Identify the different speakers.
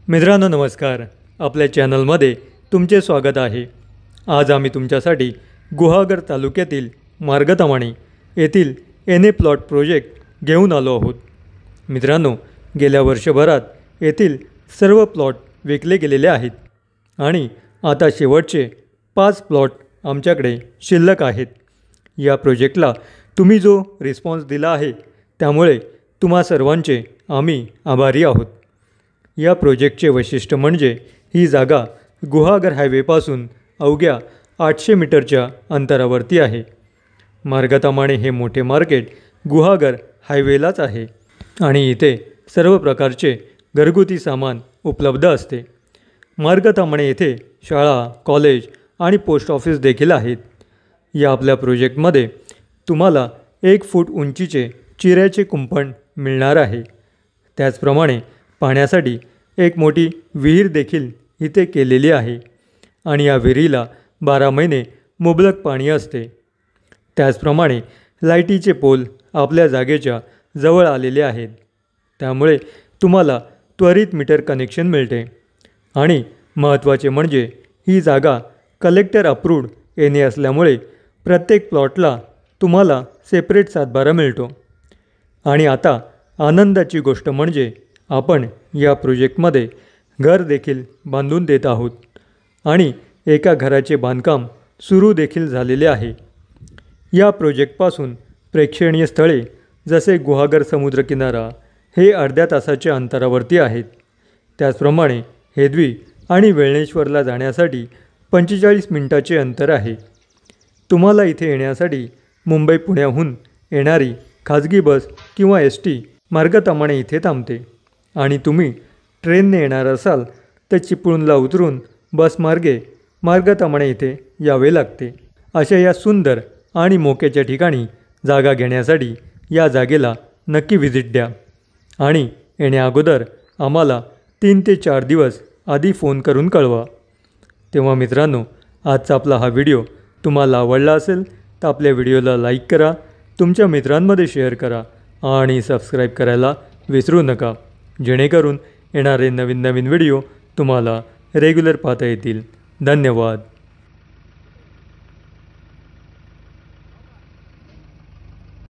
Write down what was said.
Speaker 1: मित्रांनो नमस्कार, आपल्या चॅनलमध्ये तुमचे स्वागत आहे। आज आम्ही तुमच्यासाठी गुहागर तालुक्यातील मार्गतामाणे येथील एनए प्लॉट प्रोजेक्ट घेऊन आलो आहोत। मित्रांनो, गेल्या वर्षभरात येथील सर्व प्लॉट विकले गेलेले आहेत आणि आता शेवटचे 5 प्लॉट आमच्याकडे शिल्लक आहेत। या प्रोजेक्टला तुम्ही जो रिस्पॉन्स दिला आहे त्यामुळे तुम्हा सर्वांचे आम्ही आभारी आहोत। या प्रोजेक्टचे वैशिष्ट्य म्हणजे ही जागा गुहागर हायवेपासून अवघ्या 800 मीटरच्या अंतरावरती आहे। मार्गतामाणे हे मोठे मार्केट गुहागर हायवेलाच आहे आणि इथे सर्व प्रकारचे घरगुती सामान उपलब्ध असते। मार्गतामाणे येथे शाळा, कॉलेज आणि पोस्ट ऑफिस देखील आहेत। या आपल्या प्रोजेक्टमध्ये तुम्हाला 1 फूट उंचीचे चिऱ्याचे कुंपण मिळणार आहे। त्याचप्रमाणे पाण्यासाठी एक मोठी विहीर देखील इथे केलेली आहे आणि या विहिरीला 12 महिने मुबलक पाणी असते। त्याचप्रमाणे लाईटीचे पोल आपल्या जागेच्या जवळ आलेले आहेत, त्यामुळे तुम्हाला त्वरित मीटर कनेक्शन मिळते आणि महत्त्वाचे म्हणजे ही जागा कलेक्टर अप्रूव्ड एनए असल्यामुळे प्रत्येक प्लॉटला तुम्हाला सेपरेट सातबारा मिळतो। आणि आता आनंदाची गोष्ट म्हणजे आपण या प्रोजेक्टमध्ये घर देखील बांधून देत आहोत आणि एका घराचे बांधकाम सुरू देखील झालेले आहे। या प्रोजेक्टपासून प्रेक्षणीय स्थळे जसे गुहागर समुद्रकिनारा हे अर्ध्या तासाच्या अंतरावरती आहेत। त्याचप्रमाणे हेदवी आणि वेळणेश्वरला जाण्यासाठी 45 मिनिटाचे अंतर आहे। तुम्हाला इथे येण्यासाठी मुंबई पुण्याहून येणारी खाजगी बस किंवा एसटी मार्गतामाणे इथे थांबते आणि तुम्ही ट्रेनने येणार असाल तर चिपळूणला उतरून बसमार्गे मार्गतामाणे इथे यावे लागते। अशा या सुंदर आणि मोक्याच्या ठिकाणी जागा घेण्यासाठी या जागेला नक्की व्हिजिट द्या आणि येण्याअगोदर आम्हाला 3 ते 4 दिवस आधी फोन करून कळवा। तेव्हा मित्रांनो, आजचा आपला हा व्हिडिओ तुम्हाला आवडला असेल तर आपल्या व्हिडिओला लाईक करा, तुमच्या मित्रांमध्ये शेअर करा आणि सबस्क्राईब करायला विसरू नका, जेणेकरून येणारे नवीन व्हिडिओ तुम्हाला रेग्युलर पाहता येतील। धन्यवाद।